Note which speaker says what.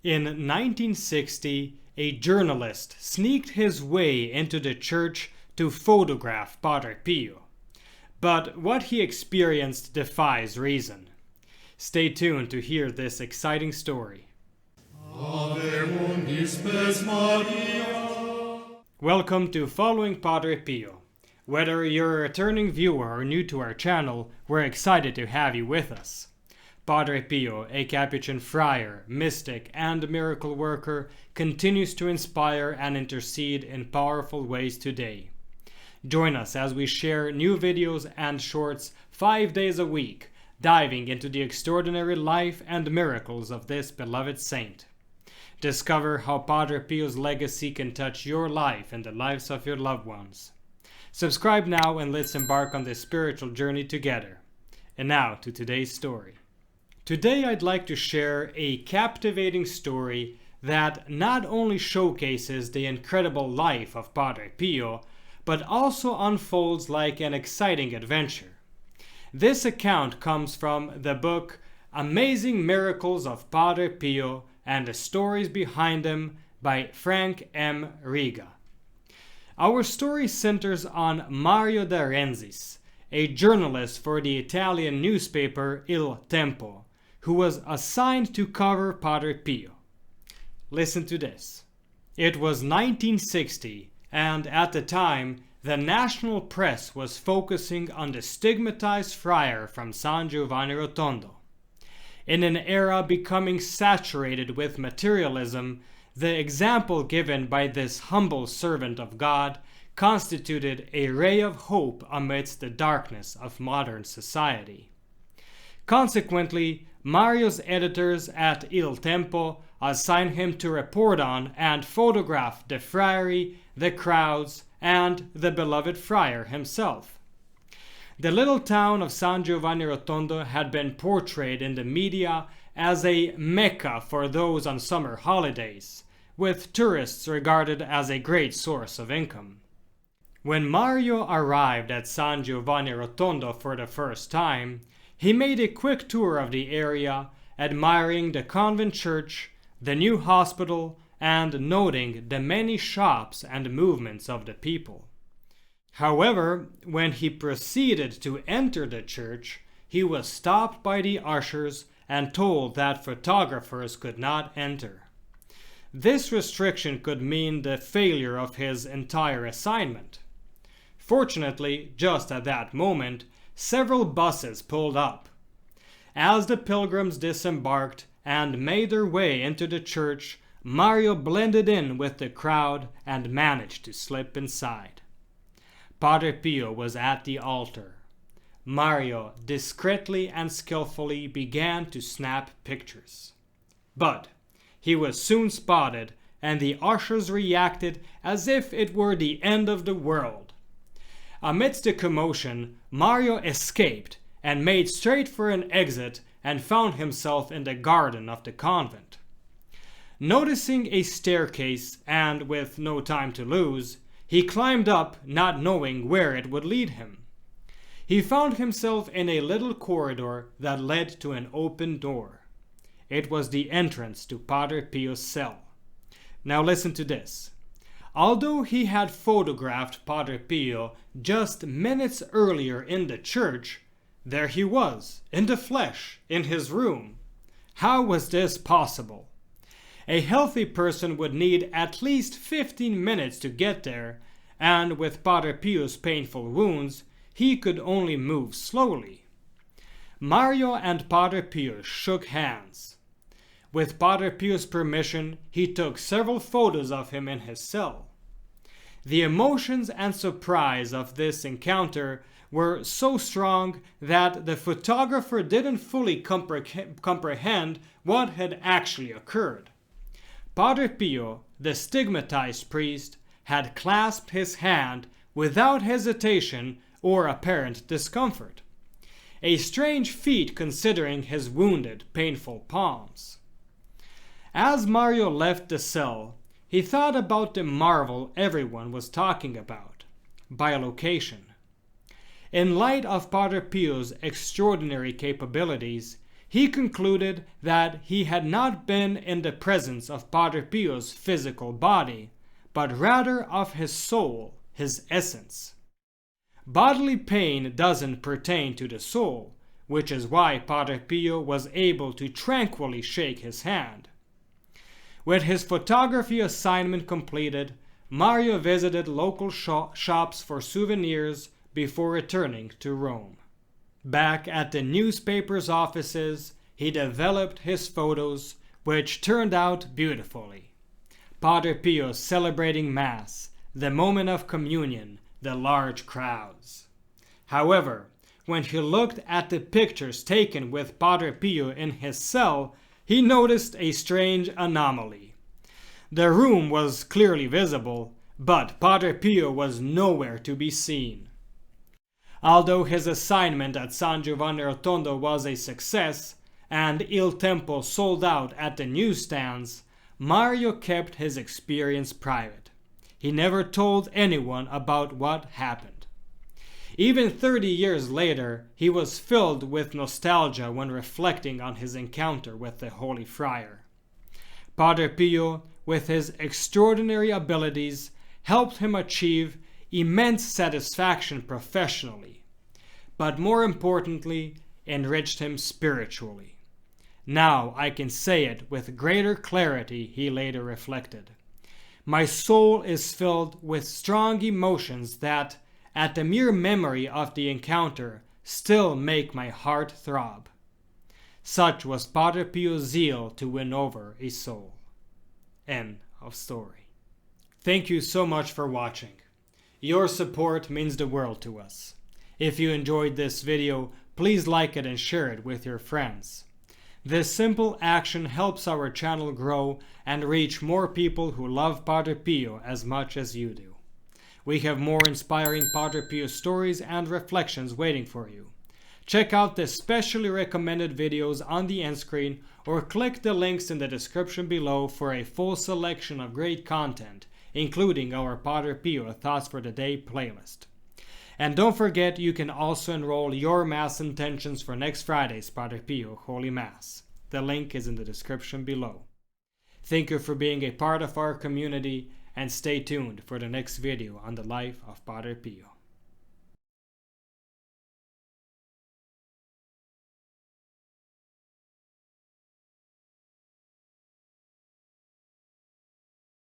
Speaker 1: In 1960, a journalist sneaked his way into the church to photograph Padre Pio. But what he experienced defies reason. Stay tuned to hear this exciting story. Welcome to Following Padre Pio. Whether you're a returning viewer or new to our channel, we're excited to have you with us. Padre Pio, a Capuchin friar, mystic, and miracle worker, continues to inspire and intercede in powerful ways today. Join us as we share new videos and shorts 5 days a week, diving into the extraordinary life and miracles of this beloved saint. Discover how Padre Pio's legacy can touch your life and the lives of your loved ones. Subscribe now and let's embark on this spiritual journey together. And now to today's story. Today I'd like to share a captivating story that not only showcases the incredible life of Padre Pio, but also unfolds like an exciting adventure. This account comes from the book Amazing Miracles of Padre Pio and the Stories Behind Them by Frank M. Riga. Our story centers on Mario da Renzis, a journalist for the Italian newspaper Il Tempo, who was assigned to cover Padre Pio. Listen to this. It was 1960, and at the time, the national press was focusing on the stigmatized friar from San Giovanni Rotondo. In an era becoming saturated with materialism, the example given by this humble servant of God constituted a ray of hope amidst the darkness of modern society. Consequently, Mario's editors at Il Tempo assigned him to report on and photograph the friary, the crowds, and the beloved friar himself. The little town of San Giovanni Rotondo had been portrayed in the media as a mecca for those on summer holidays, with tourists regarded as a great source of income. When Mario arrived at San Giovanni Rotondo for the first time, he made a quick tour of the area, admiring the convent church, the new hospital, and noting the many shops and movements of the people. However, when he proceeded to enter the church, he was stopped by the ushers and told that photographers could not enter. This restriction could mean the failure of his entire assignment. Fortunately, just at that moment, several buses pulled up. As the pilgrims disembarked and made their way into the church, Mario blended in with the crowd and managed to slip inside. Padre Pio was at the altar. Mario discreetly and skillfully began to snap pictures. But he was soon spotted, and the ushers reacted as if it were the end of the world. Amidst the commotion, Mario escaped and made straight for an exit and found himself in the garden of the convent. Noticing a staircase and with no time to lose, he climbed up, not knowing where it would lead him. He found himself in a little corridor that led to an open door. It was the entrance to Padre Pio's cell. Now listen to this. Although he had photographed Padre Pio just minutes earlier in the church, there he was, in the flesh, in his room. How was this possible? A healthy person would need at least 15 minutes to get there, and with Padre Pio's painful wounds, he could only move slowly. Mario and Padre Pio shook hands. With Padre Pio's permission, he took several photos of him in his cell. The emotions and surprise of this encounter were so strong that the photographer didn't fully comprehend what had actually occurred. Padre Pio, the stigmatized priest, had clasped his hand without hesitation or apparent discomfort. A strange feat considering his wounded, painful palms. As Mario left the cell, he thought about the marvel everyone was talking about, bilocation. In light of Padre Pio's extraordinary capabilities, he concluded that he had not been in the presence of Padre Pio's physical body, but rather of his soul, his essence. Bodily pain doesn't pertain to the soul, which is why Padre Pio was able to tranquilly shake his hand. With his photography assignment completed, Mario visited local shops for souvenirs before returning to Rome. Back at the newspaper's offices, he developed his photos, which turned out beautifully. Padre Pio celebrating Mass, the moment of communion, the large crowds. However, when he looked at the pictures taken with Padre Pio in his cell, he noticed a strange anomaly. The room was clearly visible, but Padre Pio was nowhere to be seen. Although his assignment at San Giovanni Rotondo was a success, and Il Tempo sold out at the newsstands, Mario kept his experience private. He never told anyone about what happened. Even 30 years later, he was filled with nostalgia when reflecting on his encounter with the Holy Friar. Padre Pio, with his extraordinary abilities, helped him achieve immense satisfaction professionally, but more importantly, enriched him spiritually. Now I can say it with greater clarity, he later reflected. My soul is filled with strong emotions that, at the mere memory of the encounter, still make my heart throb. Such was Padre Pio's zeal to win over a soul. End of story. Thank you so much for watching. Your support means the world to us. If you enjoyed this video, please like it and share it with your friends. This simple action helps our channel grow and reach more people who love Padre Pio as much as you do. We have more inspiring Padre Pio stories and reflections waiting for you. Check out the specially recommended videos on the end screen or click the links in the description below for a full selection of great content, including our Padre Pio Thoughts for the Day playlist. And don't forget, you can also enroll your Mass intentions for next Friday's Padre Pio Holy Mass. The link is in the description below. Thank you for being a part of our community, and stay tuned for the next video on the life of Padre Pio.